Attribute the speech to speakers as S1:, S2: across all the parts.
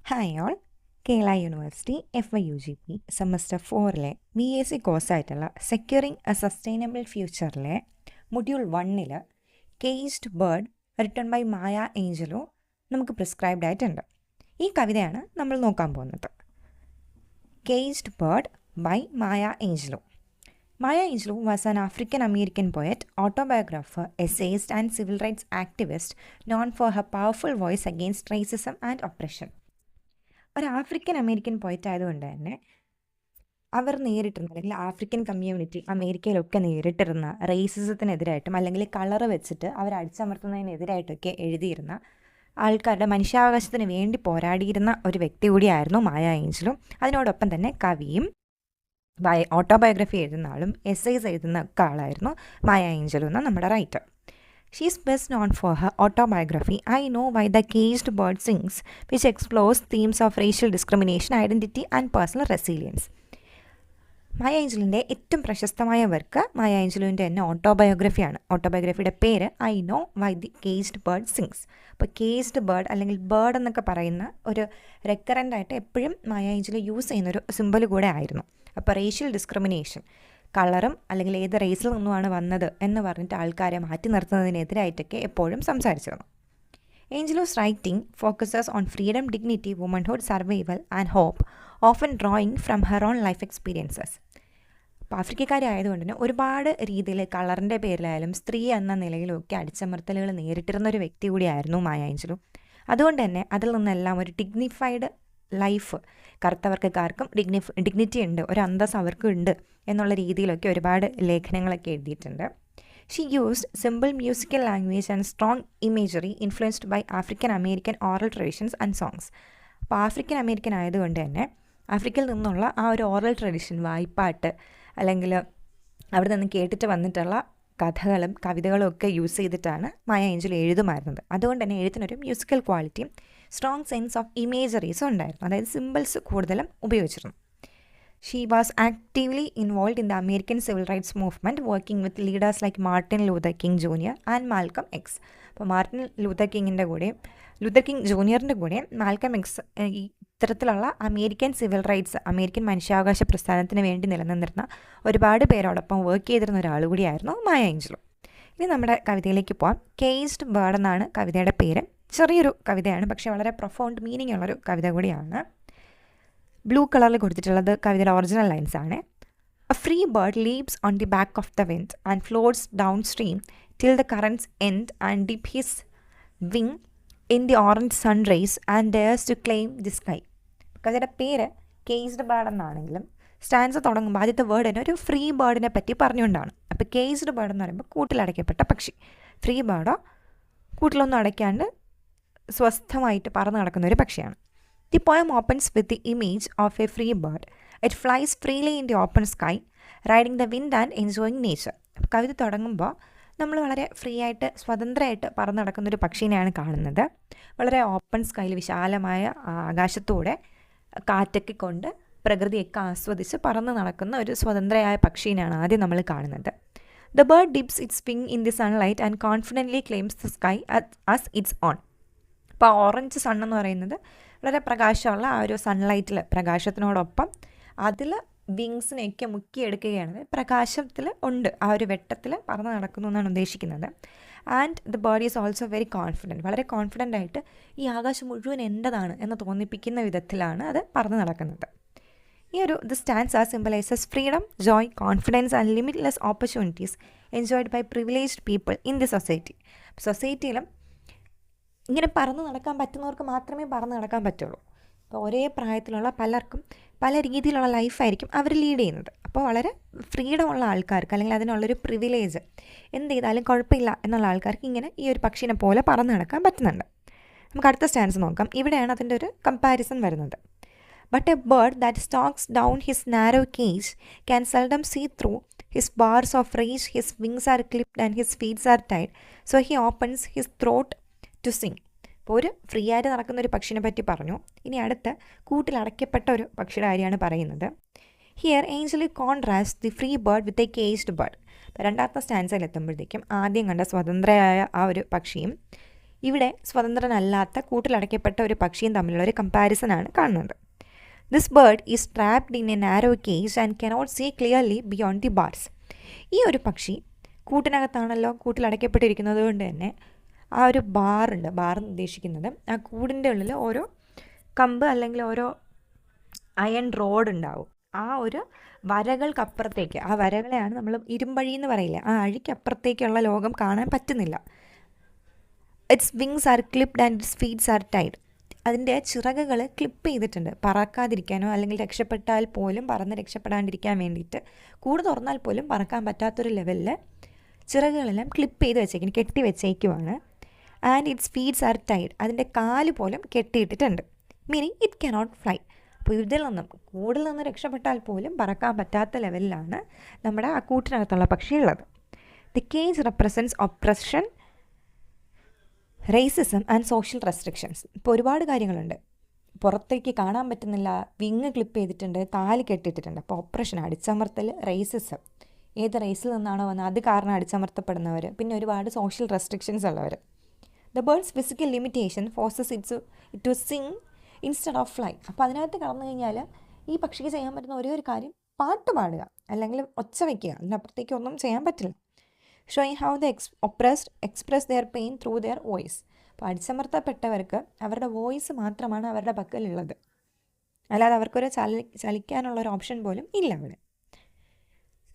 S1: Hi all. Kerala university FYUGP semester 4-ലെ BSc കോഴ്സായിട്ടുള്ള securing a sustainable ഫ്യൂച്ചറിലെ മൊഡ്യൂൾ 1-ൽ caged bird written by Maya Angelou നമുക്ക് prescribed ആയിട്ടുണ്ട്. ഈ കവിതയാണ് നമ്മൾ നോക്കാൻ പോകുന്നത്. Caged bird by Maya Angelou. Maya Angelou was an African-American poet, autobiographer, essayist and civil rights activist known for her powerful voice against racism and oppression. ഒരു African American poet ആയതുകൊണ്ട് തന്നെ അവർ നേരിട്ടിരുന്ന അല്ലെങ്കിൽ ആഫ്രിക്കൻ കമ്മ്യൂണിറ്റി അമേരിക്കയിലൊക്കെ നേരിട്ടിരുന്ന റേസിസത്തിനെതിരായിട്ടും അല്ലെങ്കിൽ colour വെച്ചിട്ട് അവർ അടിച്ചമർത്തുന്നതിനെതിരായിട്ടൊക്കെ എഴുതിയിരുന്ന ആൾക്കാരുടെ മനുഷ്യാവകാശത്തിന് വേണ്ടി പോരാടിയിരുന്ന ഒരു വ്യക്തി കൂടിയായിരുന്നു മായ ഏഞ്ചലോ. അതിനോടൊപ്പം തന്നെ കവിയും ഓട്ടോബയോഗ്രഫി എഴുതുന്ന ആളും എസ്സേസ് എഴുതുന്ന ഒക്കെ ആളായിരുന്നു മായ ഏഞ്ചലോ എന്ന നമ്മുടെ writer. She is best known for her autobiography, I Know Why the Caged Bird Sings, which explores themes of racial discrimination, identity and personal resilience. മായ ഏഞ്ചലോൻ്റെ ഏറ്റവും പ്രശസ്തമായ വർക്ക് മായ ഏഞ്ചലോൻ്റെ തന്നെ ഓട്ടോബയോഗ്രഫിയാണ്. ഓട്ടോബയോഗ്രഫിയുടെ പേര് I know Y the caged bird sings. അപ്പോൾ caged bird അല്ലെങ്കിൽ bird എന്നൊക്കെ പറയുന്ന ഒരു റെക്കറൻ്റായിട്ട് എപ്പോഴും മായ ഏഞ്ചലോ യൂസ് ചെയ്യുന്നൊരു സിമ്പൽ കൂടെ ആയിരുന്നു. അപ്പോൾ റേഷ്യൽ ഡിസ്ക്രിമിനേഷൻ, കളറും അല്ലെങ്കിൽ ഏത് റേസിൽ നിന്നുമാണ് വന്നത് എന്ന് പറഞ്ഞിട്ട് ആൾക്കാരെ മാറ്റി നിർത്തുന്നതിനെതിരായിട്ടൊക്കെ എപ്പോഴും സംസാരിച്ചിരുന്നു. Angelos writing focuses on freedom, dignity, womanhood, survival and hope, often drawing from her own life experiences. അപ്പോൾ ആഫ്രിക്കക്കാരി ആയതുകൊണ്ട് തന്നെ ഒരുപാട് രീതിയിൽ കളറിൻ്റെ പേരിലായാലും സ്ത്രീ എന്ന നിലയിലൊക്കെ അടിച്ചമർത്തലുകൾ നേരിട്ടിരുന്ന ഒരു വ്യക്തി കൂടിയായിരുന്നു മായ ഏഞ്ചലോ. അതുകൊണ്ട് തന്നെ അതിൽ നിന്നെല്ലാം ഒരു ഡിഗ്നിഫൈഡ് ലൈഫ്, കറുത്തവർക്കാർക്കും ഡിഗ്നിറ്റി ഉണ്ട്, ഒരു അന്തസ് അവർക്കും ഉണ്ട് എന്നുള്ള രീതിയിലൊക്കെ ഒരുപാട് ലേഖനങ്ങളൊക്കെ എഴുതിയിട്ടുണ്ട്. She used simple musical language and strong imagery influenced by African American oral traditions and songs. അപ്പോൾ ആഫ്രിക്കൻ അമേരിക്കൻ ആയതുകൊണ്ട് തന്നെ ആഫ്രിക്കയിൽ നിന്നുള്ള ആ ഒരു ഓറൽ ട്രഡീഷൻ, വായ്പാട്ട് അല്ലെങ്കിൽ അവിടെ നിന്ന് കേട്ടിട്ട് വന്നിട്ടുള്ള കഥകളും കവിതകളും ഒക്കെ യൂസ് ചെയ്തിട്ടാണ് മായ ഏഞ്ചലോ എഴുതുമായിരുന്നത്. അതുകൊണ്ട് തന്നെ എഴുത്തിനൊരു മ്യൂസിക്കൽ ക്വാളിറ്റിയും സ്ട്രോങ് സെൻസ് ഓഫ് ഇമേജറീസും ഉണ്ടായിരുന്നു. അതായത് സിമ്പിൾസ് കൂടുതലും ഉപയോഗിച്ചിരുന്നു. She was actively involve in the American civil rights movement, working with leaders like Martin Luther king junior and Malcolm X. അപ്പോൾ മാർട്ടിൻ ലൂതർ കിങ് ജൂനിയറിൻ്റെ കൂടെ മാൽക്കം എക്സ് ഇത്തരത്തിലുള്ള American civil rights, American മനുഷ്യാവകാശ പ്രസ്ഥാനത്തിന് വേണ്ടി നിലനിന്നിരുന്ന ഒരുപാട് പേരോടൊപ്പം വർക്ക് ചെയ്തിരുന്ന ഒരാൾ കൂടിയായിരുന്നു മായ ഏഞ്ചലോ. ഇനി നമ്മുടെ കവിതയിലേക്ക് പോകാം. കേജ്ഡ് ബേർഡ് എന്നാണ് കവിതയുടെ പേര്. ചെറിയൊരു കവിതയാണ്, പക്ഷേ വളരെ പ്രൊഫൗണ്ട് മീനിങ് ഉള്ളൊരു കവിത കൂടിയാണ്. ബ്ലൂ കളറിൽ കൊടുത്തിട്ടുള്ളത് കവിതയുടെ ഒറിജിനൽ ലൈൻസ് ആണ്. A free bird leaps on the back of the wind and floats downstream till the currents end and dip his wing in the orange sun rays and dares to claim the sky. കവിതയുടെ പേര് caged bird എന്നാണെങ്കിലും stance തുടങ്ങുമ്പോൾ ആദ്യത്തെ word തന്നെ ഒരു free ബേർഡിനെ പറ്റി പറഞ്ഞുകൊണ്ടാണ്. അപ്പോൾ caged bird എന്ന് പറയുമ്പോൾ കൂട്ടിലടയ്ക്കപ്പെട്ട പക്ഷി. ഫ്രീ ബേർഡോ കൂട്ടിലൊന്നും അടയ്ക്കാണ്ട് സ്വസ്ഥമായിട്ട് പറന്ന് നടക്കുന്ന ഒരു പക്ഷിയാണ്. The poem opens with the image of a free bird. It flies freely in the open sky, riding the wind and enjoying nature. കവിത തുടങ്ങുമ്പോൾ നമ്മൾ വളരെ ഫ്രീ ആയിട്ട് സ്വതന്ത്രമായിട്ട് പറന്ന് നടക്കുന്നൊരു പക്ഷീനെയാണ് കാണുന്നത്. വളരെ ഓപ്പൺ സ്കൈയിൽ, വിശാലമായ ആകാശത്തൂടെ കാറ്റൊക്കെ കൊണ്ട് പ്രകൃതിയൊക്കെ ആസ്വദിച്ച് പറന്ന് നടക്കുന്ന ഒരു സ്വതന്ത്രയായ പക്ഷീനെയാണ് ആദ്യം നമ്മൾ കാണുന്നത്. The bird dips it's wing in the sunlight and confidently claims the sky as it's on. അപ്പോൾ ഓറഞ്ച് സൺ എന്ന് പറയുന്നത് വളരെ പ്രകാശമുള്ള ആ ഒരു സൺലൈറ്റിൽ, പ്രകാശത്തിനോടൊപ്പം അതിൽ വിങ്സിനെയൊക്കെ മുക്കിയെടുക്കുകയാണ്. പ്രകാശത്തിൽ ഉണ്ട്, ആ ഒരു വെട്ടത്തിൽ പറന്ന് നടക്കുന്നു എന്നാണ് ഉദ്ദേശിക്കുന്നത്. And the bird is also very confident. വളരെ കോൺഫിഡൻ്റ് ആയിട്ട് ഈ ആകാശം മുഴുവൻ എൻ്റെതാണ് എന്ന് തോന്നിപ്പിക്കുന്ന വിധത്തിലാണ് അത് പറന്ന് നടക്കുന്നത്. ഈ ഒരു the stanzas are symbolises freedom, joy, confidence and limitless opportunities enjoyed by privileged people in the society. സൊസൈറ്റിയിലും ഇങ്ങനെ പറന്ന് നടക്കാൻ പറ്റുന്നവർക്ക് മാത്രമേ പറന്ന് നടക്കാൻ പറ്റുള്ളൂ. അപ്പോൾ ഒരേ പ്രായത്തിലുള്ള പലർക്കും പല രീതിയിലുള്ള ലൈഫായിരിക്കും അവർ ലീഡ് ചെയ്യുന്നത്. അപ്പോൾ വളരെ ഫ്രീഡം ഉള്ള ആൾക്കാർക്ക് അല്ലെങ്കിൽ അതിനുള്ളൊരു പ്രിവിലേജ്, എന്ത് ചെയ്താലും കുഴപ്പമില്ല എന്നുള്ള ആൾക്കാർക്ക് ഇങ്ങനെ ഈ ഒരു പക്ഷിനെ പോലെ പറന്ന് നടക്കാൻ പറ്റുന്നുണ്ട്. നമുക്ക് അടുത്ത സ്റ്റാൻസ് നോക്കാം. ഇവിടെയാണ് അതിൻ്റെ ഒരു കമ്പാരിസൺ വരുന്നത്. But a bird that stalks down his narrow cage can seldom see through his bars of rage. His wings are clipped and his feet are tied, so he opens his throat to sing. അപ്പോൾ ഒരു free ആയിട്ട് നടക്കുന്ന ഒരു പക്ഷിനെ പറ്റി പറഞ്ഞു. ഇനി അടുത്ത കൂട്ടിലടയ്ക്കപ്പെട്ട ഒരു പക്ഷിയുടെ കാര്യമാണ് പറയുന്നത്. Here Angelo contrast the free bird with a caged bird. രണ്ടാമത്തെ സ്റ്റാൻസയിൽ എത്തുമ്പോഴത്തേക്കും ആദ്യം കണ്ട സ്വതന്ത്രയായ ആ ഒരു പക്ഷിയും ഇവിടെ സ്വതന്ത്രനല്ലാത്ത കൂട്ടിലടയ്ക്കപ്പെട്ട ഒരു പക്ഷിയും തമ്മിലുള്ള ഒരു കമ്പാരിസനാണ് കാണുന്നത്. This bird is trapped in A narrow cage and cannot see clearly beyond the bars. ഈ ഒരു പക്ഷി കൂട്ടിനകത്താണല്ലോ, കൂട്ടിലടയ്ക്കപ്പെട്ടിരിക്കുന്നത് കൊണ്ട് തന്നെ ആ ഒരു ബാറുണ്ട്, ബാർ ഉദ്ദേശിക്കുന്നത് ആ കൂടിൻ്റെ ഉള്ളിൽ ഓരോ കമ്പ് അല്ലെങ്കിൽ ഓരോ അയൺ റോഡ് ഉണ്ടാവും. ആ ഒരു വരകൾക്കപ്പുറത്തേക്ക്, ആ വരകളെയാണ് നമ്മൾ ഇരുമ്പഴി എന്ന് പറയില്ല, ആ അഴിക്കപ്പുറത്തേക്കുള്ള ലോകം കാണാൻ പറ്റുന്നില്ല. It's wings are clipped and its feets are tied. അതിൻ്റെ ചിറകുകൾ ക്ലിപ്പ് ചെയ്തിട്ടുണ്ട്, പറക്കാതിരിക്കാനോ അല്ലെങ്കിൽ രക്ഷപ്പെട്ടാൽ പോലും പറന്ന് രക്ഷപ്പെടാണ്ടിരിക്കാൻ വേണ്ടിയിട്ട്. കൂട് തുറന്നാൽ പോലും പറക്കാൻ പറ്റാത്തൊരു ലെവലിൽ ചിറകുകളെല്ലാം ക്ലിപ്പ് ചെയ്ത് വെച്ചേക്കും, കെട്ടി വെച്ചേക്കുവാണ്. And its feets are tied. അതിൻ്റെ കാല് പോലും കെട്ടിയിട്ടിട്ടുണ്ട്. Meaning it cannot fly. അപ്പോൾ ഇതിൽ നിന്നും, കൂടിൽ നിന്ന് രക്ഷപ്പെട്ടാൽ പോലും പറക്കാൻ പറ്റാത്ത ലെവലിലാണ് നമ്മുടെ ആ കൂട്ടിനകത്തുള്ള പക്ഷിയുള്ളത്. The cage represents oppression, racism and social restrictions. ഇപ്പോൾ ഒരുപാട് കാര്യങ്ങളുണ്ട്. പുറത്തേക്ക് കാണാൻ പറ്റുന്നില്ല, വിങ് ക്ലിപ്പ് ചെയ്തിട്ടുണ്ട്, കാല് കെട്ടിയിട്ടിട്ടുണ്ട്. അപ്പോൾ ഒപ്രഷൻ, അടിച്ചമർത്തൽ, റേസിസം, ഏത് റേസിൽ നിന്നാണോ വന്നത് അത് കാരണം അടിച്ചമർത്തപ്പെടുന്നവർ, പിന്നെ ഒരുപാട് സോഷ്യൽ റെസ്ട്രിക്ഷൻസ് ഉള്ളവർ. The birds physical limitation forces it to sing instead of fly. അപ്പോൾ അതിനകത്ത് കടന്നു കഴിഞ്ഞാൽ ഈ പക്ഷിക്ക് ചെയ്യാൻ പറ്റുന്ന ഒരേ ഒരു കാര്യം പാട്ട് പാടുക അല്ലെങ്കിൽ ഒച്ച വയ്ക്കുക, അതിനപ്പുറത്തേക്ക് ഒന്നും ചെയ്യാൻ പറ്റില്ല. Showing how the oppressed express there pain through there voice. അപ്പോൾ അടിച്ചമർത്തപ്പെട്ടവർക്ക് അവരുടെ വോയിസ് മാത്രമാണ് അവരുടെ പക്കലുള്ളത്, അല്ലാതെ അവർക്കൊരു ചലിക്കാനുള്ളൊരു ഓപ്ഷൻ പോലും ഇല്ല അവിടെ.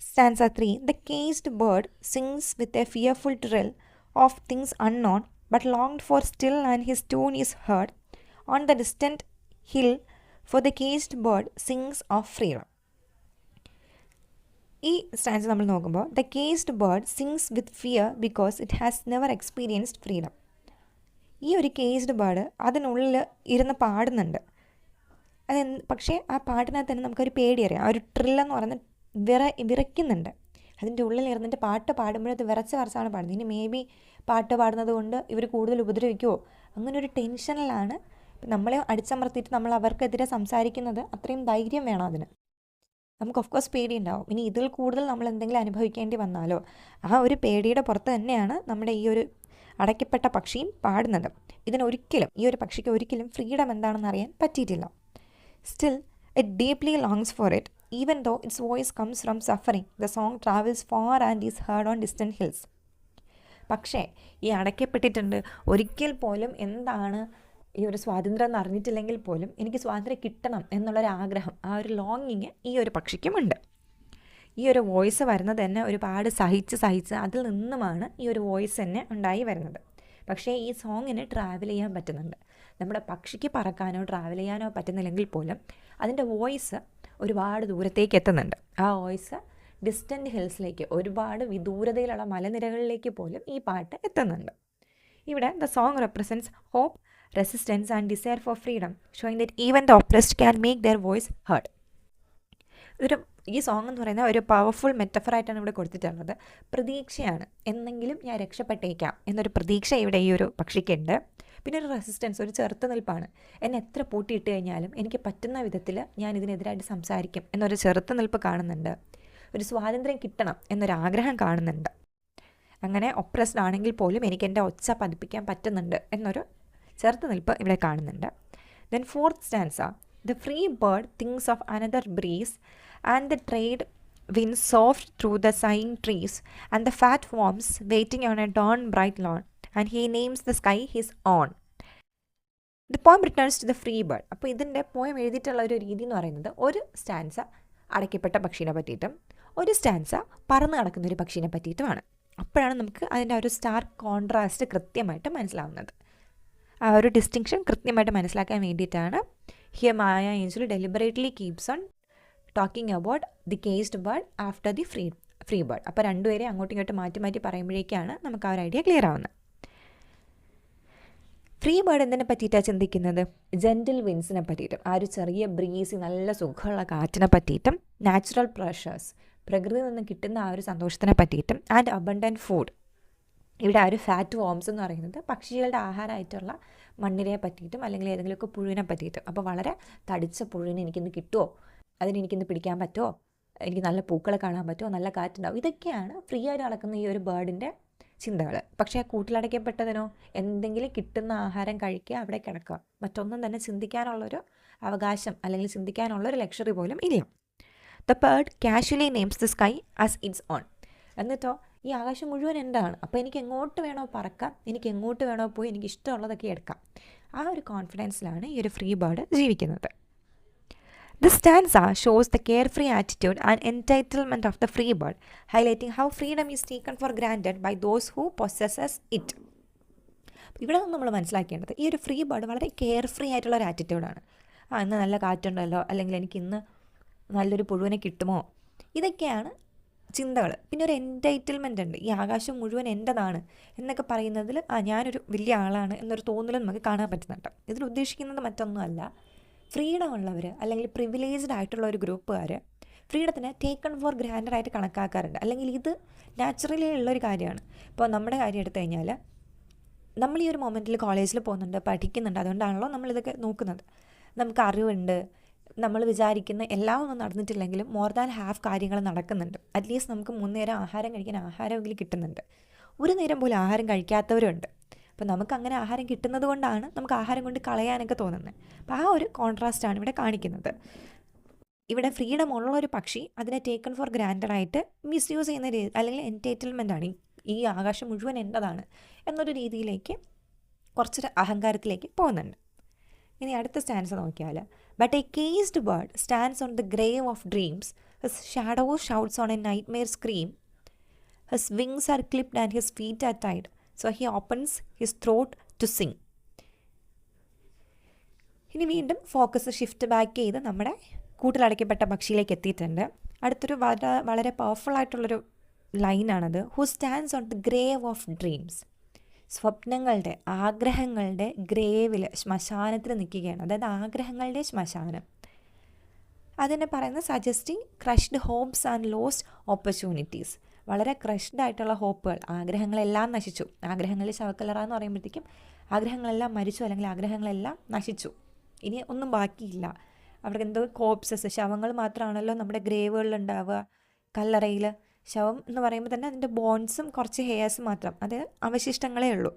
S1: Stanza 3. The caged bird sings with a fearful trill of things unknown, but longed for still, and his tune is heard on the distant hill, for the caged bird sings of freedom. ഈ stance നമ്മൾ നോക്കുമ്പോൾ the cased bird sings with fear because it has never experienced freedom. ഈ ഒരു cased bird അതിനുള്ളിൽ ഇരുന്ന് പാടുന്നുണ്ട്. പക്ഷേ ആ പാട്ടിനകത്ത് തന്നെ നമുക്കൊരു പേടി അറിയാം. ആ ഒരു ട്രില്ലെന്ന് പറയുന്നത് വിറയ്ക്കുന്നുണ്ട്. അതിൻ്റെ ഉള്ളിൽ ഇരുന്നിട്ട് പാട്ട് പാടുമ്പോഴത് വിറച്ചാണ് പാടുന്നത്. ഇനി മേ ബി പാട്ട് പാടുന്നത് കൊണ്ട് ഇവർ കൂടുതൽ ഉപദ്രവിക്കുമോ, അങ്ങനെ ഒരു ടെൻഷനിലാണ്. നമ്മളെ അടിച്ചമർത്തിയിട്ട് നമ്മൾ അവർക്കെതിരെ സംസാരിക്കുന്നത്, അത്രയും ധൈര്യം വേണം അതിന്. നമുക്ക് ഓഫ് കോഴ്സ് പേടിയുണ്ടാവും. ഇനി ഇതിൽ കൂടുതൽ നമ്മൾ എന്തെങ്കിലും അനുഭവിക്കേണ്ടി വന്നാലോ, ആ ഒരു പേടിയുടെ പുറത്ത് തന്നെയാണ് നമ്മുടെ ഈ ഒരു അടയ്ക്കപ്പെട്ട പക്ഷിയും പാടുന്നത്. ഇതിനൊരിക്കലും, ഈ ഒരു പക്ഷിക്ക് ഒരിക്കലും ഫ്രീഡം എന്താണെന്ന് അറിയാൻ പറ്റിയിട്ടില്ല. Still it deeply longs for it. Even though its voice comes from suffering, the song travels far and is heard on distant hills. പക്ഷേ ഈ അടയ്ക്കപ്പെട്ടിട്ടുണ്ട്, ഒരിക്കൽ പോലും എന്താണ് ഈ ഒരു സ്വാതന്ത്ര്യം എന്ന് അറിഞ്ഞിട്ടില്ലെങ്കിൽ പോലും എനിക്ക് സ്വാതന്ത്ര്യം കിട്ടണം എന്നുള്ളൊരാഗ്രഹം, ആ ഒരു ലോങ്ങിങ് ഈ ഒരു പക്ഷിക്കുമുണ്ട്. ഈ ഒരു വോയിസ് വരുന്നത് തന്നെ ഒരുപാട് സഹിച്ച് അതിൽ നിന്നുമാണ് ഈ ഒരു വോയിസ് തന്നെ ഉണ്ടായി വരുന്നത്. പക്ഷേ ഈ സോങ്ങിന് ട്രാവൽ ചെയ്യാൻ പറ്റുന്നുണ്ട്. നമ്മുടെ പക്ഷിക്ക് പറക്കാനോ ട്രാവൽ ചെയ്യാനോ പറ്റുന്നില്ലെങ്കിൽ പോലും അതിൻ്റെ വോയിസ് ഒരുപാട് ദൂരത്തേക്ക് എത്തുന്നുണ്ട്. ആ വോയിസ് ഡിസ്റ്റൻറ്റ് ഹിൽസിലേക്ക്, ഒരുപാട് വിദൂരതയിലുള്ള മലനിരകളിലേക്ക് പോലും ഈ പാട്ട് എത്തുന്നുണ്ട്. ഇവിടെ the song represents hope, resistance and desire for freedom, showing that even the oppressed can make their voice heard. ഈ സോങ് എന്ന് പറയുന്ന ഒരു പവർഫുൾ മെറ്റഫറായിട്ടാണ് ഇവിടെ കൊടുത്തിട്ടുള്ളത്. പ്രതീക്ഷയാണ്, എന്നെങ്കിലും ഞാൻ രക്ഷപ്പെട്ടേക്കാം എന്നൊരു പ്രതീക്ഷ ഇവിടെ ഈ ഒരു പക്ഷിക്കുണ്ട്. പിന്നെ ഒരു റെസിസ്റ്റൻസ്, ഒരു ചെറുത്ത് നിൽപ്പാണ്. എന്നെ എത്ര പൂട്ടിയിട്ട് കഴിഞ്ഞാലും എനിക്ക് പറ്റുന്ന വിധത്തിൽ ഞാൻ ഇതിനെതിരായിട്ട് സംസാരിക്കും എന്നൊരു ചെറുത്ത് നിൽപ്പ് കാണുന്നുണ്ട്. ഒരു സ്വാതന്ത്ര്യം കിട്ടണം എന്നൊരാഗ്രഹം കാണുന്നുണ്ട്. അങ്ങനെ ഒപ്രസ്ഡ് ആണെങ്കിൽ പോലും എനിക്ക് എൻ്റെ ഒച്ച പതിപ്പിക്കാൻ പറ്റുന്നുണ്ട് എന്നൊരു ചെറുത്ത് നിൽപ്പ് ഇവിടെ കാണുന്നുണ്ട്. Then fourth stanza. The free bird thinks of another breeze, and the trade winds soft through the sighing trees, and the fat worms waiting on a dawn bright lawn, and he names the sky his own. The poem returns to the free bird. അപ്പോൾ ഇതിൻ്റെ poem എഴുതിയിട്ടുള്ള ഒരു രീതി എന്ന് പറയുന്നത്, ഒരു stanza അടയ്ക്കപ്പെട്ട പക്ഷീനെ പറ്റിയിട്ടും ഒരു സ്റ്റാൻസ പറന്ന് കിടക്കുന്ന ഒരു പക്ഷീനെ പറ്റിയിട്ടുമാണ്. അപ്പോഴാണ് നമുക്ക് അതിൻ്റെ ഒരു സ്റ്റാർക്ക് കോൺട്രാസ്റ്റ് കൃത്യമായിട്ട് മനസ്സിലാവുന്നത്. ആ ഒരു ഡിസ്റ്റിങ്ഷൻ കൃത്യമായിട്ട് മനസ്സിലാക്കാൻ വേണ്ടിയിട്ടാണ് here Maya Angel deliberately keeps on talking about the cased bird after the free bird. അപ്പോൾ രണ്ടുപേരെ അങ്ങോട്ടും ഇങ്ങോട്ടും മാറ്റി പറയുമ്പോഴേക്കാണ് നമുക്ക് ആ ഒരു ഐഡിയ ക്ലിയർ ആവുന്നത്. ഫ്രീ ബേർഡ് എന്തിനെ പറ്റിയിട്ടാണ് ചിന്തിക്കുന്നത്? ജെൻറ്റിൽ വിൻസിനെ പറ്റിയിട്ടും, ആ ഒരു ചെറിയ ബ്രീസ്, നല്ല സുഖമുള്ള കാറ്റിനെ പറ്റിയിട്ടും, നാച്ചുറൽ പ്രഷേഴ്സ്, പ്രകൃതിയിൽ നിന്ന് കിട്ടുന്ന ആ ഒരു സന്തോഷത്തിനെ പറ്റിയിട്ടും, ആൻഡ് അബണ്ടൻറ്റ് ഫുഡ്. ഇവിടെ ആ ഒരു ഫാറ്റ് വോംസ് എന്ന് പറയുന്നത് പക്ഷികളുടെ ആഹാരമായിട്ടുള്ള മണ്ണിരയെ പറ്റിയിട്ടും അല്ലെങ്കിൽ ഏതെങ്കിലുമൊക്കെ പുഴുവിനെ പറ്റിയിട്ടും. അപ്പോൾ വളരെ തടിച്ച പുഴുവിനെ എനിക്കിന്ന് കിട്ടുമോ, അതിനെനിക്കിന്ന് പിടിക്കാൻ പറ്റുമോ, എനിക്ക് നല്ല പൂക്കളെ കാണാൻ പറ്റുമോ, നല്ല കാറ്റുണ്ടാവും, ഇതൊക്കെയാണ് ഫ്രീ ആയിട്ട് നടക്കുന്ന ഈ ഒരു ബേർഡിൻ്റെ ചിന്തകൾ. പക്ഷേ കൂട്ടിലടയ്ക്കപ്പെട്ടതിനോ എന്തെങ്കിലും കിട്ടുന്ന ആഹാരം കഴിക്കുക, അവിടെ കിടക്കുക, മറ്റൊന്നും തന്നെ ചിന്തിക്കാനുള്ളൊരു അവകാശം അല്ലെങ്കിൽ ചിന്തിക്കാനുള്ളൊരു ലക്ഷറി പോലും ഇല്ല. The bird casually names the sky as it's on. എന്നിട്ടോ ഈ ആകാശം മുഴുവൻ എന്താണ്, അപ്പോൾ എനിക്ക് എങ്ങോട്ട് വേണോ പറക്കാം, എനിക്ക് എങ്ങോട്ട് വേണോ പോയി എനിക്ക് ഇഷ്ടമുള്ളതൊക്കെ എടുക്കാം. ആ ഒരു കോൺഫിഡൻസിലാണ് ഈ ഒരു ഫ്രീ ബേർഡ് ജീവിക്കുന്നത്. This stanza shows the carefree attitude and entitlement of the free bird, highlighting how freedom is taken for granted by those who possesses it. ഇവിടെ നിന്ന് നമ്മൾ മനസ്സിലാക്കേണ്ടത് ഈ ഒരു ഫ്രീ ബേർഡ് വളരെ കെയർ ഫ്രീ ആയിട്ടുള്ള ഒരു ആറ്റിറ്റ്യൂഡാണ്. ഇന്ന് നല്ല കാറ്റുണ്ടല്ലോ, അല്ലെങ്കിൽ എനിക്ക് ഇന്ന് നല്ലൊരു പുഴുവിനെ കിട്ടുമോ, ഇതൊക്കെയാണ് ചിന്തകൾ. പിന്നെ ഒരു എൻറ്റൈറ്റിൽമെൻ്റ് ഉണ്ട്, ഈ ആകാശം മുഴുവൻ എൻ്റെതാണ് എന്നൊക്കെ പറയുന്നതിൽ ഞാനൊരു വലിയ ആളാണ് എന്നൊരു തോന്നലും നമുക്ക് കാണാൻ പറ്റുന്നുണ്ട്. ഇതിൽ ഉദ്ദേശിക്കുന്നത് മറ്റൊന്നുമല്ല, ഫ്രീഡം ഉള്ളവർ അല്ലെങ്കിൽ പ്രിവിലേജ്ഡ് ആയിട്ടുള്ള ഒരു ഗ്രൂപ്പുകാർ ഫ്രീഡത്തിനെ ടേക്കൺ ഫോർ ഗ്രാൻഡഡ് ആയിട്ട് കണക്കാക്കാറുണ്ട്. അല്ലെങ്കിൽ ഇത് നാച്ചുറലി ഉള്ളൊരു കാര്യമാണ്. ഇപ്പോൾ നമ്മുടെ കാര്യം എടുത്തു കഴിഞ്ഞാൽ നമ്മൾ ഈ ഒരു മൊമെൻറ്റിൽ കോളേജിൽ പോകുന്നുണ്ട്, പഠിക്കുന്നുണ്ട്, അതുകൊണ്ടാണല്ലോ നമ്മളിതൊക്കെ നോക്കുന്നത്. നമുക്ക് അറിവുണ്ട്, നമ്മൾ വിചാരിക്കുന്ന എല്ലാം ഒന്നും നടന്നിട്ടില്ലെങ്കിലും മോർ ദാൻ ഹാഫ് കാര്യങ്ങൾ നടക്കുന്നുണ്ട്. അറ്റ്ലീസ്റ്റ് നമുക്ക് 3 നേരം ആഹാരം കഴിക്കാൻ ആഹാരമെങ്കിലും കിട്ടുന്നുണ്ട്. ഒരു നേരം പോലും ആഹാരം കഴിക്കാത്തവരുണ്ട്. അപ്പോൾ നമുക്ക് അങ്ങനെ ആഹാരം കിട്ടുന്നത് കൊണ്ടാണ് നമുക്ക് ആഹാരം കൊണ്ട് കളയാനൊക്കെ തോന്നുന്നത്. അപ്പോൾ ആ ഒരു കോൺട്രാസ്റ്റാണ് ഇവിടെ കാണിക്കുന്നത്. ഇവിടെ ഫ്രീഡം ഉള്ള ഒരു പക്ഷി അതിനെ ടേക്കൺ ഫോർ ഗ്രാൻഡഡ് ആയിട്ട് മിസ്യൂസ് ചെയ്യുന്ന രീതി, അല്ലെങ്കിൽ എൻറ്റൈറ്റിൽമെൻ്റ് ആണ്, ഈ ആകാശം മുഴുവൻ എൻ്റെതാണ് എന്നൊരു രീതിയിലേക്ക്, കുറച്ചൊരു അഹങ്കാരത്തിലേക്ക് പോകുന്നുണ്ട്. ഇനി അടുത്ത സ്റ്റാൻസ് നോക്കിയാൽ, but a caged bird stands on the grave of dreams, his shadow shouts on a nightmare scream, his wings are clipped and his feet are tied, so he opens his throat to sing. ഇനി വീണ്ടും focus shift back ചെയ്ത് നമ്മുടെ കൂട്ടിലടയ്ക്കപ്പെട്ട പക്ഷിയിലേക്ക് എത്തിയിട്ടുണ്ട്. അടുത്തൊരു വളരെ powerful ആയിട്ടുള്ളൊരു ലൈനാണത്. Who stands on the grave of dreams. സ്വപ്നങ്ങളുടെ, ആഗ്രഹങ്ങളുടെ ഗ്രേവിൽ, ശ്മശാനത്തിൽ നിൽക്കുകയാണ്. അതായത് ആഗ്രഹങ്ങളുടെ ശ്മശാനം. അതിനെ പറയുന്നത് suggesting crushed hops and lost opportunities. വളരെ ക്രഷ്ഡ് ആയിട്ടുള്ള ഹോപ്പുകൾ, ആഗ്രഹങ്ങളെല്ലാം നശിച്ചു. ആഗ്രഹങ്ങളിൽ ശവക്കല്ലറാന്ന് പറയുമ്പോഴത്തേക്കും ആഗ്രഹങ്ങളെല്ലാം മരിച്ചു, അല്ലെങ്കിൽ ആഗ്രഹങ്ങളെല്ലാം നശിച്ചു, ഇനി ഒന്നും ബാക്കിയില്ല. അവിടെ എന്തോ കോപ്സസ്, ശവങ്ങൾ മാത്രമാണല്ലോ നമ്മുടെ ഗ്രേവുകളിലുണ്ടാവുക. കല്ലറയിൽ ശവം എന്ന് പറയുമ്പോൾ തന്നെ അതിൻ്റെ ബോൺസും കുറച്ച് ഹെയർസും മാത്രം, അത് അവശിഷ്ടങ്ങളേ ഉള്ളൂ.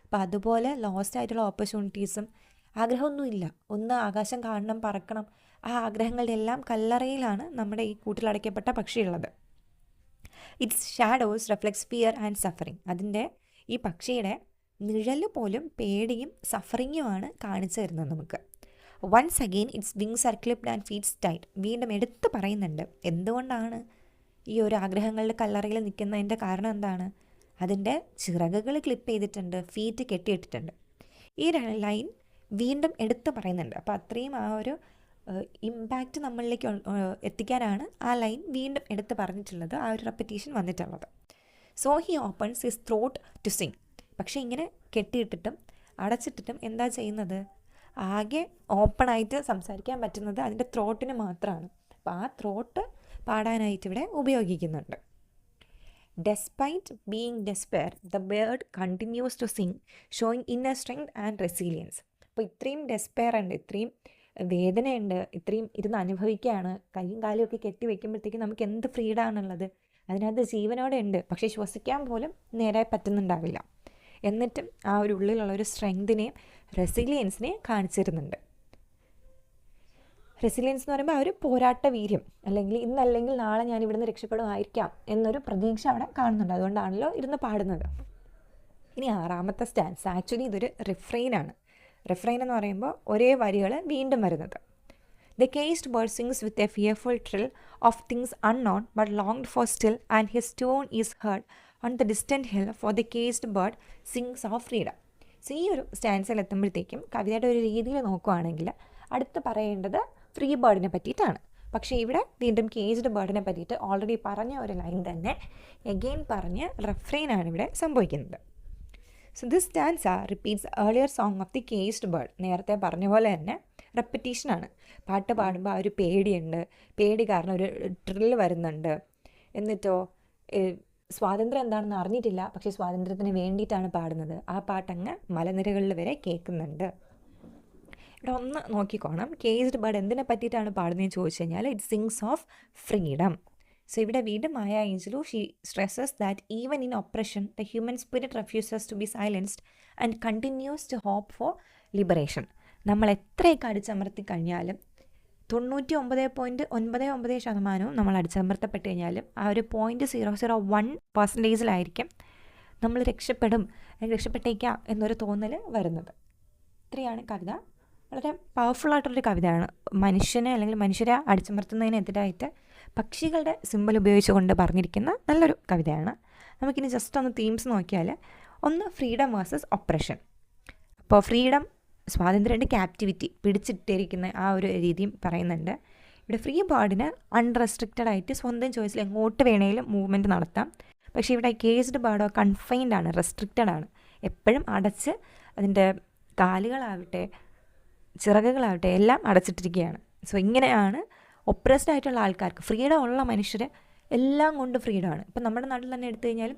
S1: അപ്പോൾ അതുപോലെ ലോസ്റ്റ് ആയിട്ടുള്ള ഓപ്പർച്യൂണിറ്റീസും, ആഗ്രഹമൊന്നുമില്ല, ഒന്ന് ആകാശം കാണണം, പറക്കണം, ആ ആഗ്രഹങ്ങളുടെ എല്ലാം കല്ലറയിലാണ് നമ്മുടെ ഈ കൂട്ടിലടയ്ക്കപ്പെട്ട പക്ഷിയുള്ളത്. Its shadows reflects fear and suffering. അതിൻ്റെ ഈ പക്ഷിയുടെ നിഴൽ പോലും പേടിയും സഫറിങ്ങുമാണ് കാണിച്ചു തരുന്നത് നമുക്ക്. Once again it's wings are clipped and feats tight. വീണ്ടും എടുത്ത് പറയുന്നുണ്ട് എന്തുകൊണ്ടാണ് ഈ ഒരു ആഗ്രഹങ്ങളുടെ കല്ലറയിൽ നിൽക്കുന്നതിൻ്റെ കാരണം എന്താണ്. അതിൻ്റെ ചിറകുകൾ ക്ലിപ്പ് ചെയ്തിട്ടുണ്ട്, ഫീറ്റ് കെട്ടിയിട്ടിട്ടുണ്ട്. ഈ ലൈൻ വീണ്ടും എടുത്ത് പറയുന്നുണ്ട്. അപ്പോൾ അത്രയും ആ ഒരു ഇമ്പാക്റ്റ് നമ്മളിലേക്ക് എത്തിക്കാനാണ് ആ ലൈൻ വീണ്ടും എടുത്ത് പറഞ്ഞിട്ടുള്ളത്, ആ ഒരു റെപ്പറ്റീഷൻ വന്നിട്ടുള്ളത്. So he opens his throat to Singh. പക്ഷേ ഇങ്ങനെ കെട്ടിയിട്ടിട്ടും അടച്ചിട്ടിട്ടും എന്താ ചെയ്യുന്നത്, ആകെ ഓപ്പണായിട്ട് സംസാരിക്കാൻ പറ്റുന്നത് അതിൻ്റെ ത്രോട്ടിന് മാത്രമാണ്. അപ്പോൾ ആ ത്രോട്ട് പാടാനായിട്ട് ഇവിടെ ഉപയോഗിക്കുന്നുണ്ട്. Despite being despair the bird continues to sing, showing inner strength and resilience. അപ്പോൾ ഇത്രയും ഡെസ്പെയർ ഉണ്ട്, ഇത്രയും വേദനയുണ്ട്, ഇത്രയും ഇരുന്ന് അനുഭവിക്കുകയാണ്, കൈയും കാലും ഒക്കെ കെട്ടി വയ്ക്കുമ്പോഴത്തേക്കും നമുക്ക് എന്ത് ഫ്രീഡാണുള്ളത്, അതിനകത്ത് ജീവനോടെ ഉണ്ട്, പക്ഷേ ശ്വസിക്കാൻ പോലും നേരെ പറ്റുന്നുണ്ടാവില്ല. എന്നിട്ടും ആ ഒരു ഉള്ളിലുള്ളൊരു സ്ട്രെങ്തിനെയും റെസിലിയൻസിനെയും കാണിച്ചിരുന്നുണ്ട്. റെസിലിയൻസ് എന്ന് പറയുമ്പോൾ ആ ഒരു പോരാട്ട വീര്യം, അല്ലെങ്കിൽ ഇന്നല്ലെങ്കിൽ നാളെ ഞാൻ ഇവിടുന്ന് രക്ഷപ്പെടുമായിരിക്കാം എന്നൊരു പ്രതീക്ഷ അവിടെ കാണുന്നുണ്ട്. അതുകൊണ്ടാണല്ലോ ഇരുന്ന് പാടുന്നത്. ഇനി 6ാമത്തെ സ്റ്റാൻസ്, ആക്ച്വലി ഇതൊരു റിഫ്രെയിനാണ്. റിഫ്രെയിൻ എന്ന് പറയുമ്പോൾ ഒരേ വരികൾ വീണ്ടും വരുന്നത്. The cased bird sings with a fearful trill of things unknown but ലോങ്ഡ് four still and his tune is heard on the distant hill for the cased bird sings of freedom. So ഈ ഒരു സ്റ്റാൻസിൽ എത്തുമ്പോഴത്തേക്കും കവിതയുടെ ഒരു രീതിയിൽ നോക്കുകയാണെങ്കിൽ അടുത്ത് പറയേണ്ടത് free ബേർഡിനെ പറ്റിയിട്ടാണ്. പക്ഷേ ഇവിടെ വീണ്ടും കേസ്ഡ് ബേർഡിനെ പറ്റിയിട്ട് ഓൾറെഡി പറഞ്ഞ ഒരു ലൈൻ തന്നെ എഗെയിൻ പറഞ്ഞ് റെഫ്രെയിനാണ് ഇവിടെ സംഭവിക്കുന്നത്. So this stanza repeats earlier song of the cased bird. നേരത്തെ പറഞ്ഞ പോലെ തന്നെ റെപ്പറ്റീഷനാണ്. പാട്ട് പാടുമ്പോൾ ആ ഒരു പേടിയുണ്ട്, പേടി കാരണം ഒരു ട്രില്ല് വരുന്നുണ്ട്. എന്നിട്ടോ സ്വാതന്ത്ര്യം എന്താണെന്ന് അറിഞ്ഞിട്ടില്ല, പക്ഷേ സ്വാതന്ത്ര്യത്തിന് വേണ്ടിയിട്ടാണ് പാടുന്നത്. ആ പാട്ടങ്ങ് മലനിരകളിൽ വരെ കേൾക്കുന്നുണ്ട്. ഇവിടെ ഒന്ന് നോക്കിക്കോണം, കേസ്ഡ് ബേർഡ് എന്തിനെ പറ്റിയിട്ടാണ് പാടുന്നതെന്ന് ചോദിച്ചു കഴിഞ്ഞാൽ it sings of freedom. So ഇവിടെ വീണ്ടും Maya Angelou she stresses that even in oppression the human spirit refuses to be silenced and continues to hope for liberation. നമ്മൾ എത്രയൊക്കെ അടിച്ചമർത്തി കഴിഞ്ഞാലും 99.99% നമ്മൾ അടിച്ചമർത്തപ്പെട്ട് കഴിഞ്ഞാലും ആ ഒരു 0.001% നമ്മൾ രക്ഷപ്പെടും അല്ലെങ്കിൽ രക്ഷപ്പെട്ടേക്കാം എന്നൊരു തോന്നൽ വരുന്നത്. ഇത്രയാണ് കവിത. വളരെ പവർഫുള്ളായിട്ടുള്ളൊരു കവിതയാണ്. മനുഷ്യനെ അല്ലെങ്കിൽ മനുഷ്യരെ അടിച്ചമർത്തുന്നതിനെതിരായിട്ട് പക്ഷികളുടെ സിമ്പൽ ഉപയോഗിച്ചുകൊണ്ട് പറഞ്ഞിരിക്കുന്ന നല്ലൊരു കവിതയാണ്. നമുക്കിനി ജസ്റ്റ് ഒന്ന് തീംസ് നോക്കിയാൽ, ഒന്ന് ഫ്രീഡം വേഴ്സസ് ഒപ്രഷൻ. അപ്പോൾ ഫ്രീഡം സ്വാതന്ത്ര്യമുണ്ട്, ക്യാപ്റ്റിവിറ്റി പിടിച്ചിട്ടിരിക്കുന്ന ആ ഒരു രീതിയും പറയുന്നുണ്ട്. ഇവിടെ ഫ്രീ ബേർഡിന് അൺറെസ്ട്രിക്റ്റഡ് ആയിട്ട് സ്വന്തം ചോയ്സിൽ എങ്ങോട്ട് വേണേലും മൂവ്മെൻറ്റ് നടത്താം. പക്ഷേ ഇവിടെ കേസ്ഡ് ബേർഡോ കൺഫൈൻഡ് ആണ്, റെസ്ട്രിക്റ്റഡ് ആണ്, എപ്പോഴും അടച്ച് അതിൻ്റെ കാലുകളാവട്ടെ ചിറകുകളാവട്ടെ എല്ലാം അടച്ചിട്ടിരിക്കുകയാണ്. സോ ഇങ്ങനെയാണ് ഒപ്രസ്ഡ് ആയിട്ടുള്ള ആൾക്കാർക്ക്. ഫ്രീഡം ഉള്ള മനുഷ്യർ എല്ലാം കൊണ്ട് ഫ്രീഡമാണ്. ഇപ്പം നമ്മുടെ നാട്ടിൽ തന്നെ എടുത്തു കഴിഞ്ഞാൽ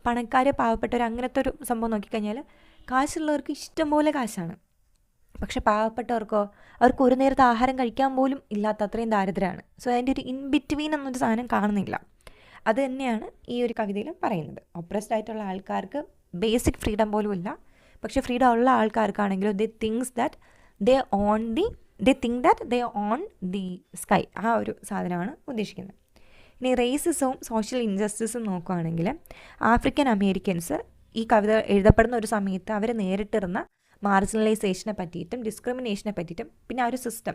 S1: പണക്കാർ പാവപ്പെട്ടവർ അങ്ങനത്തെ ഒരു സംഭവം നോക്കിക്കഴിഞ്ഞാൽ കാശുള്ളവർക്ക് ഇഷ്ടംപോലെ കാശാണ്. പക്ഷെ പാവപ്പെട്ടവർക്കോ അവർക്ക് ഒരു നേരത്തെ ആഹാരം കഴിക്കാൻ പോലും ഇല്ലാത്ത അത്രയും ദാരിദ്ര്യമാണ്. സോ അതിൻ്റെ ഒരു ഇൻ ബിറ്റ്വീൻ എന്നൊരു സാധനം കാണുന്നില്ല. അത് തന്നെയാണ് ഈ ഒരു കവിതയിൽ പറയുന്നത്. ഒപ്രസ്ഡ് ആയിട്ടുള്ള ആൾക്കാർക്ക് ബേസിക് ഫ്രീഡം പോലും ഇല്ല. പക്ഷെ ഫ്രീഡം ഉള്ള ആൾക്കാർക്കാണെങ്കിലും they things that they think that they own the sky. ആ ഒരു സാധനമാണ് ഉദ്ദേശിക്കുന്നത്. ഇനി റേസിസവും സോഷ്യൽ ഇൻജസ്റ്റിസും നോക്കുകയാണെങ്കിൽ ആഫ്രിക്കൻ അമേരിക്കൻസ് ഈ കവിത എഴുതപ്പെടുന്ന ഒരു സമയത്ത് അവർ നേരിട്ടിരുന്ന മാർജിനലൈസേഷനെ പറ്റിയിട്ടും ഡിസ്ക്രിമിനേഷനെ പറ്റിയിട്ടും പിന്നെ ആ ഒരു സിസ്റ്റം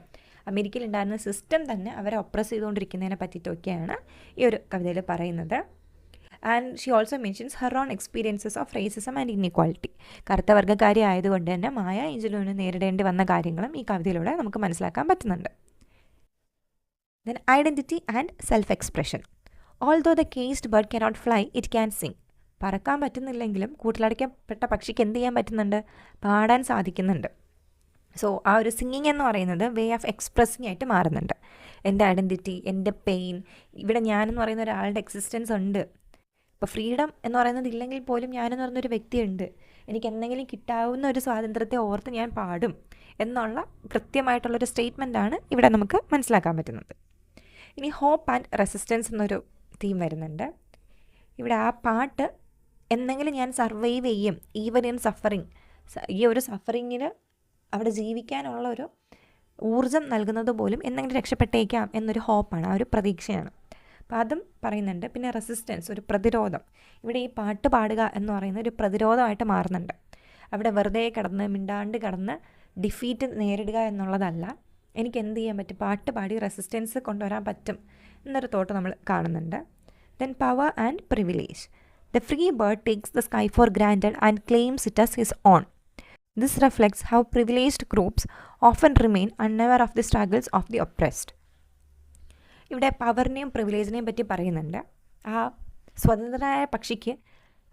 S1: അമേരിക്കയിൽ ഉണ്ടായിരുന്ന സിസ്റ്റം തന്നെ അവരെ ഒപ്രസ് ചെയ്തുകൊണ്ടിരിക്കുന്നതിനെ പറ്റിയിട്ടൊക്കെയാണ് ഈ ഒരു കവിതയിൽ പറയുന്നത്. And she also mentions her own experiences of racism and inequality. കറുത്ത വർഗ്ഗക്കാരി ആയതുകൊണ്ട് തന്നെ മായ ഏഞ്ചലുവിന് നേരിടേണ്ടി വന്ന കാര്യങ്ങളും ഈ കവിതയിലൂടെ നമുക്ക് മനസ്സിലാക്കാൻ പറ്റുന്നുണ്ട്. Then identity and self expression. Although the cased bird cannot fly it can Singh. പറക്കാൻ പറ്റുന്നില്ലെങ്കിലും കൂട്ടിലടയ്ക്കപ്പെട്ട പക്ഷിക്ക് എന്ത് ചെയ്യാൻ പറ്റുന്നുണ്ട്? പാടാൻ സാധിക്കുന്നുണ്ട്. സോ ആ ഒരു സിംഗിങ് എന്ന് പറയുന്നത് വേ ഓഫ് എക്സ്പ്രസിങ് ആയിട്ട് മാറുന്നുണ്ട്. എൻ്റെ ഐഡൻറ്റിറ്റി, എൻ്റെ പെയിൻ, ഇവിടെ ഞാനെന്ന് പറയുന്ന ഒരാളുടെ എക്സിസ്റ്റൻസ് ഉണ്ട്. ഇപ്പോൾ ഫ്രീഡം എന്ന് പറയുന്നത് ഇല്ലെങ്കിൽ പോലും ഞാനെന്ന് പറയുന്നൊരു വ്യക്തിയുണ്ട്. എനിക്ക് എന്തെങ്കിലും കിട്ടാവുന്ന ഒരു സ്വാതന്ത്ര്യത്തെ ഓർത്ത് ഞാൻ പാടും എന്നുള്ള കൃത്യമായിട്ടുള്ളൊരു സ്റ്റേറ്റ്മെൻറ്റാണ് ഇവിടെ നമുക്ക് മനസ്സിലാക്കാൻ പറ്റുന്നത്. ഇനി ഹോപ്പ് ആൻഡ് റെസിസ്റ്റൻസ് എന്നൊരു തീം വരുന്നുണ്ട്. ഇവിടെ ആ പാട്ട് എന്തെങ്കിലും ഞാൻ സർവൈവ് ചെയ്യും, ഈവൻ ഇൻ സഫറിങ്. ഈ ഒരു സഫറിങ്ങിൽ അവിടെ ജീവിക്കാനുള്ള ഒരു ഊർജം നൽകുന്നത് പോലും എന്തെങ്കിലും രക്ഷപ്പെട്ടേക്കാം എന്നൊരു ഹോപ്പാണ്, ആ ഒരു പ്രതീക്ഷയാണ്. അപ്പോൾ അതും പറയുന്നുണ്ട്. പിന്നെ റെസിസ്റ്റൻസ്, ഒരു പ്രതിരോധം. ഇവിടെ ഈ പാട്ട് പാടുക എന്ന് പറയുന്ന ഒരു പ്രതിരോധമായിട്ട് മാറുന്നുണ്ട്. അവിടെ വെറുതെ കിടന്ന് മിണ്ടാണ്ട് കിടന്ന് ഡിഫീറ്റ് നേരിടുക എന്നുള്ളതല്ല, എനിക്ക് എന്ത് ചെയ്യാൻ പറ്റും, പാട്ട് പാടി റെസിസ്റ്റൻസ് കൊണ്ടുവരാൻ പറ്റും എന്നൊരു തോട്ട് നമ്മൾ കാണുന്നുണ്ട്. Then power and privilege. The free bird takes the sky for granted and claims it as his own. This reflects how privileged groups often remain unaware of the struggles of the oppressed. ഇവിടെ പവറിനെയും പ്രിവിലേജിനെയും പറ്റി പറയുന്നുണ്ട്. ആ സ്വതന്ത്രനായ പക്ഷിക്ക്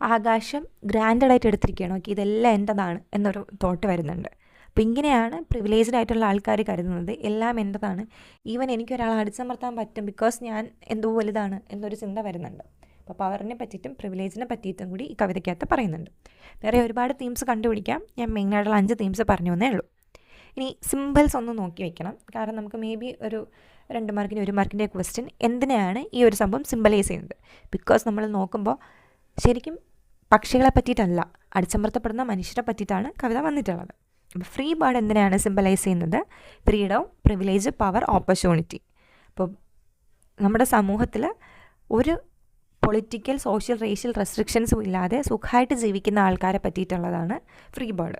S1: ആകാശം ഗ്രാൻഡായിട്ട് എടുത്തിരിക്കുകയാണ്, okay ഇതെല്ലാം എൻ്റെതാണ് എന്നൊരു thought വരുന്നുണ്ട്. അപ്പോൾ ഇങ്ങനെയാണ് പ്രിവിലേജ്ഡ് ആയിട്ടുള്ള ആൾക്കാർ കരുതുന്നത്, എല്ലാം എൻ്റെതാണ്, ഈവൻ എനിക്കൊരാളെ അടിച്ചമർത്താൻ പറ്റും ബിക്കോസ് ഞാൻ എന്തോ വലുതാണ് എന്നൊരു ചിന്ത വരുന്നുണ്ട്. അപ്പോൾ പവറിനെ പറ്റിയിട്ടും പ്രിവിലേജിനെ പറ്റിയിട്ടും കൂടി ഈ കവിതയ്ക്കകത്ത് പറയുന്നുണ്ട്. വേറെ ഒരുപാട് തീംസ് കണ്ടുപിടിക്കാം, ഞാൻ മെയിനായിട്ടുള്ള 5 തീംസ് പറഞ്ഞു വന്നേ ഉള്ളൂ. ഇനി സിമ്പിൾസ് ഒന്ന് നോക്കി വെക്കണം, കാരണം നമുക്ക് മേ ബി ഒരു 2 മാർക്കിന് 1 മാർക്കിൻ്റെ ക്വസ്റ്റ്യൻ എന്തിനാണ് ഈ ഒരു സംഭവം സിമ്പിളൈസ് ചെയ്യുന്നത്. ബിക്കോസ് നമ്മൾ നോക്കുമ്പോൾ ശരിക്കും പക്ഷികളെ പറ്റിയിട്ടല്ല, അടിച്ചമർത്തപ്പെടുന്ന മനുഷ്യരെ പറ്റിയിട്ടാണ് കവിത വന്നിട്ടുള്ളത്. അപ്പോൾ ഫ്രീ ബേർഡ് എന്തിനാണ് സിമ്പിളൈസ് ചെയ്യുന്നത്? Freedom, privilege, power, opportunity. അപ്പോൾ നമ്മുടെ സമൂഹത്തിൽ ഒരു പൊളിറ്റിക്കൽ, സോഷ്യൽ, റേഷ്യൽ റെസ്ട്രിക്ഷൻസും ഇല്ലാതെ സുഖമായിട്ട് ജീവിക്കുന്ന ആൾക്കാരെ പറ്റിയിട്ടുള്ളതാണ് ഫ്രീ ബേർഡ്.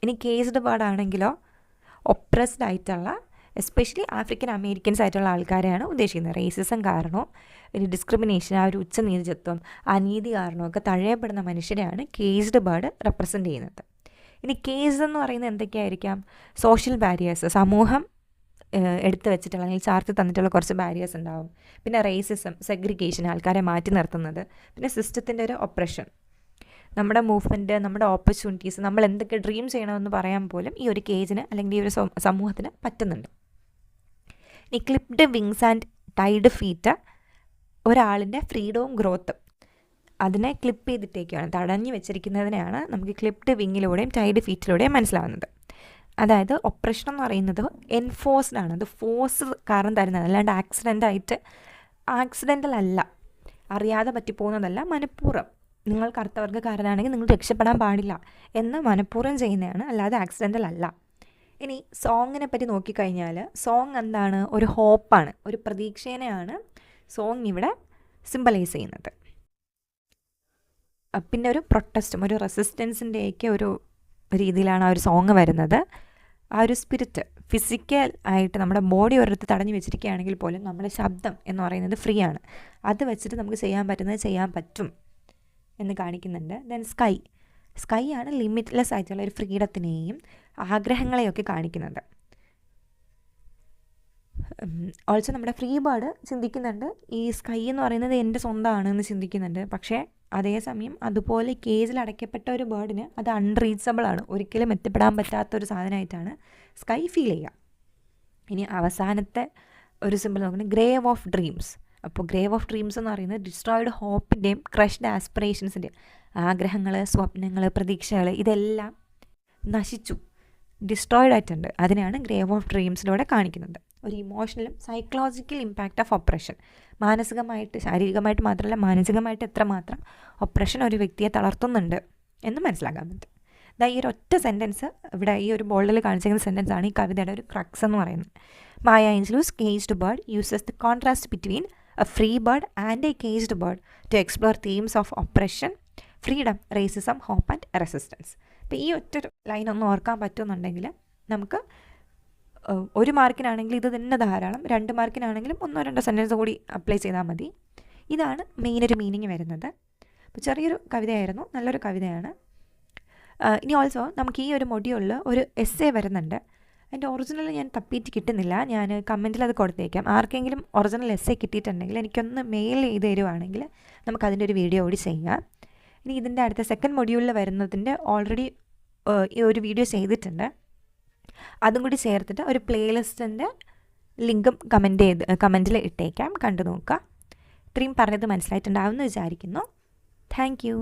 S1: ഇനി കേസ്ഡ് ബേർഡ് ആണെങ്കിലോ ഒപ്രസ്ഡ് ആയിട്ടുള്ള എസ്പെഷ്യലി ആഫ്രിക്കൻ അമേരിക്കൻസ് ആയിട്ടുള്ള ആൾക്കാരെയാണ് ഉദ്ദേശിക്കുന്നത്. റേസിസം കാരണമോ ഒരു ഡിസ്ക്രിമിനേഷൻ, ആ ഒരു ഉച്ചനീചത്വം, അനീതി കാരണമൊക്കെ തഴയപ്പെടുന്ന മനുഷ്യരെയാണ് കേസ്ഡ് ബേർഡ് റെപ്രസെൻ്റ് ചെയ്യുന്നത്. ഇനി കേസ് എന്ന് പറയുന്നത് എന്തൊക്കെയായിരിക്കാം? സോഷ്യൽ ബാരിയേഴ്സ്, സമൂഹം എടുത്തു വെച്ചിട്ടുള്ള അല്ലെങ്കിൽ ചാർത്തി തന്നിട്ടുള്ള കുറച്ച് ബാരിയേഴ്സ് ഉണ്ടാവും. പിന്നെ റേസിസം, സെഗ്രിഗേഷൻ, ആൾക്കാരെ മാറ്റി നിർത്തുന്നത്. പിന്നെ സിസ്റ്റത്തിൻ്റെ ഒരു ഒപ്രഷൻ, നമ്മുടെ മൂവ്മെൻറ്റ്, നമ്മുടെ ഓപ്പർച്യൂണിറ്റീസ്, നമ്മൾ എന്തൊക്കെ ഡ്രീം ചെയ്യണമെന്ന് പറയാൻ പോലും ഈ ഒരു കേജിന് അല്ലെങ്കിൽ ഈ ഒരു സമൂഹത്തിന് പറ്റുന്നുണ്ട്. ഇനി clipped wings and tied feet, ഒരാളിൻ്റെ ഫ്രീഡവും ഗ്രോത്തും അതിനെ ക്ലിപ്പ് ചെയ്തിട്ടേക്കാണ്, തടഞ്ഞു വെച്ചിരിക്കുന്നതിനെയാണ് നമുക്ക് ക്ലിപ്ഡ് വിങ്ങിലൂടെയും ടൈഡ് ഫീറ്റിലൂടെയും മനസ്സിലാവുന്നത്. അതായത് ഒപ്രഷൻ എന്ന് പറയുന്നത് എൻഫോഴ്സ്ഡ് ആണ്, അത് ഫോഴ്സ് കാരണം തരുന്നത്, അല്ലാണ്ട് ആക്സിഡൻ്റായിട്ട് ആക്സിഡൻ്റൽ അല്ല, അറിയാതെ പറ്റിപ്പോകുന്നതല്ല, മനഃപൂർവ്വം നിങ്ങൾ കറുത്തവർഗ്ഗക്കാരനാണെങ്കിൽ നിങ്ങൾ രക്ഷപ്പെടാൻ പാടില്ല എന്ന് മനഃപൂർവ്വം ചെയ്യുന്നതാണ്, അല്ലാതെ ആക്സിഡൻ്റൽ അല്ല. ഇനി സോങ്ങിനെ പറ്റി നോക്കിക്കഴിഞ്ഞാൽ സോങ് എന്താണ്? ഒരു ഹോപ്പാണ്, ഒരു പ്രതീക്ഷേനെയാണ് സോങ് ഇവിടെ സിംബലൈസ് ചെയ്യുന്നത്. പിന്നെ ഒരു പ്രൊട്ടസ്റ്റും ഒരു റെസിസ്റ്റൻസിൻ്റെയൊക്കെ ഒരു രീതിയിലാണ് ആ ഒരു സോങ് വരുന്നത്. ആ ഒരു സ്പിരിറ്റ് ഫിസിക്കൽ ആയിട്ട് നമ്മുടെ ബോഡി ഒരിടത്ത് തടഞ്ഞു വെച്ചിരിക്കുകയാണെങ്കിൽ പോലും നമ്മുടെ ശബ്ദം എന്ന് പറയുന്നത് ഫ്രീ ആണ്. അത് വെച്ചിട്ട് നമുക്ക് ചെയ്യാൻ പറ്റുന്നത് ചെയ്യാൻ പറ്റും എന്ന് കാണിക്കുന്നുണ്ട്. ദെൻ സ്കൈ ആണ് ലിമിറ്റ്ലെസ് ആയിട്ടുള്ള ഒരു ഫ്രീഡത്തിനെയും ആഗ്രഹങ്ങളെയൊക്കെ കാണിക്കുന്നത്. ഓൾസോ നമ്മുടെ ഫ്രീ ബേർഡ് ചിന്തിക്കുന്നുണ്ട് ഈ സ്കൈ എന്ന് പറയുന്നത് എൻ്റെ സ്വന്തമാണെന്ന് ചിന്തിക്കുന്നുണ്ട്. പക്ഷേ അതേസമയം അതുപോലെ കേജിൽ അടയ്ക്കപ്പെട്ട ഒരു ബേർഡിന് അത് അൺറീച്ചബിൾ ആണ്, ഒരിക്കലും എത്തിപ്പെടാൻ പറ്റാത്തൊരു സാധനമായിട്ടാണ് സ്കൈ ഫീൽ ചെയ്യുക. ഇനി അവസാനത്തെ ഒരു സിമ്പിൾ നോക്കുന്നത് ഗ്രേവ് ഓഫ് ഡ്രീംസ്. അപ്പോൾ ഗ്രേവ് ഓഫ് ഡ്രീംസ് എന്ന് പറയുന്നത് ഡിസ്ട്രോയിഡ് ഹോപ്പിൻ്റെയും ക്രഷ്ഡ് ആസ്പിറേഷൻസിൻ്റെയും സ്വപ്നങ്ങൾ, പ്രതീക്ഷകൾ ഇതെല്ലാം നശിച്ചു, ഡിസ്ട്രോയിഡ് ആയിട്ടുണ്ട്. അതിനാണ് ഗ്രേവ് ഓഫ് ഡ്രീംസിലൂടെ കാണിക്കുന്നത്. ഒരു ഇമോഷണലും സൈക്കോളജിക്കൽ ഇമ്പാക്റ്റ് ഓഫ് ഒപ്രഷൻ, മാനസികമായിട്ട് ശാരീരികമായിട്ട് മാത്രമല്ല മാനസികമായിട്ട് എത്രമാത്രം ഒപ്രഷൻ ഒരു വ്യക്തിയെ തളർത്തുന്നുണ്ട് എന്ന് മനസ്സിലാക്കാൻ പറ്റും. ഈ ഒരു ഒറ്റ സെൻറ്റൻസ് ഇവിടെ ഈ ഒരു ബോൾഡിൽ കാണിച്ചിരിക്കുന്ന സെൻറ്റൻസ് ആണ് ഈ കവിതയുടെ ഒരു ക്രക്സ് എന്ന് പറയുന്നത്. Maya Angelou's caged bird uses the contrast between a free bird and a caged bird to explore themes of oppression, freedom, racism, hope and resistance. അപ്പോൾ ഈ ഒറ്റ ലൈൻ ഒന്ന് ഓർക്കാൻ പറ്റുമെന്നുണ്ടെങ്കിൽ നമുക്ക് 1 മാർക്കിനാണെങ്കിൽ ഇത് തന്നെ ധാരാളം, 2 മാർക്കിനാണെങ്കിലും 1-2 സെൻറ്റൻസ് കൂടി അപ്ലൈ ചെയ്താൽ മതി. ഇതാണ് മെയിനൊരു മീനിങ് വരുന്നത്. അപ്പോൾ ചെറിയൊരു കവിതയായിരുന്നു, നല്ലൊരു കവിതയാണ്. ഇനി ഓൾസോ നമുക്ക് ഈ ഒരു മൊഡ്യൂളിൽ ഒരു എസ്സേ വരുന്നുണ്ട്. അതിൻ്റെ ഒറിജിനൽ ഞാൻ തപ്പിയിട്ട് കിട്ടുന്നില്ല, ഞാൻ കമൻറ്റിൽ അത് കൊടുത്തേക്കാം. ആർക്കെങ്കിലും ഒറിജിനൽ എസ്സേ കിട്ടിയിട്ടുണ്ടെങ്കിൽ എനിക്കൊന്ന് മെയിൽ ചെയ്ത് തരുവാണെങ്കിൽ നമുക്കതിൻ്റെ ഒരു വീഡിയോ കൂടി ചെയ്യാം. ഇനി ഇതിൻ്റെ അടുത്ത സെക്കൻഡ് മൊഡ്യൂളിൽ വരുന്നതിൻ്റെ ഓൾറെഡി ഈ ഒരു വീഡിയോ ചെയ്തിട്ടുണ്ട്, അതും കൂടി ചേർത്തിട്ട് ഒരു പ്ലേലിസ്റ്റിൻ്റെ ലിങ്കും കമൻറ്റിൽ ഇട്ടേക്കാം, കണ്ടു നോക്കുക. ഇത്രയും പറഞ്ഞത് മനസ്സിലായിട്ടുണ്ടാവുമെന്ന് വിചാരിക്കുന്നു. Thank you.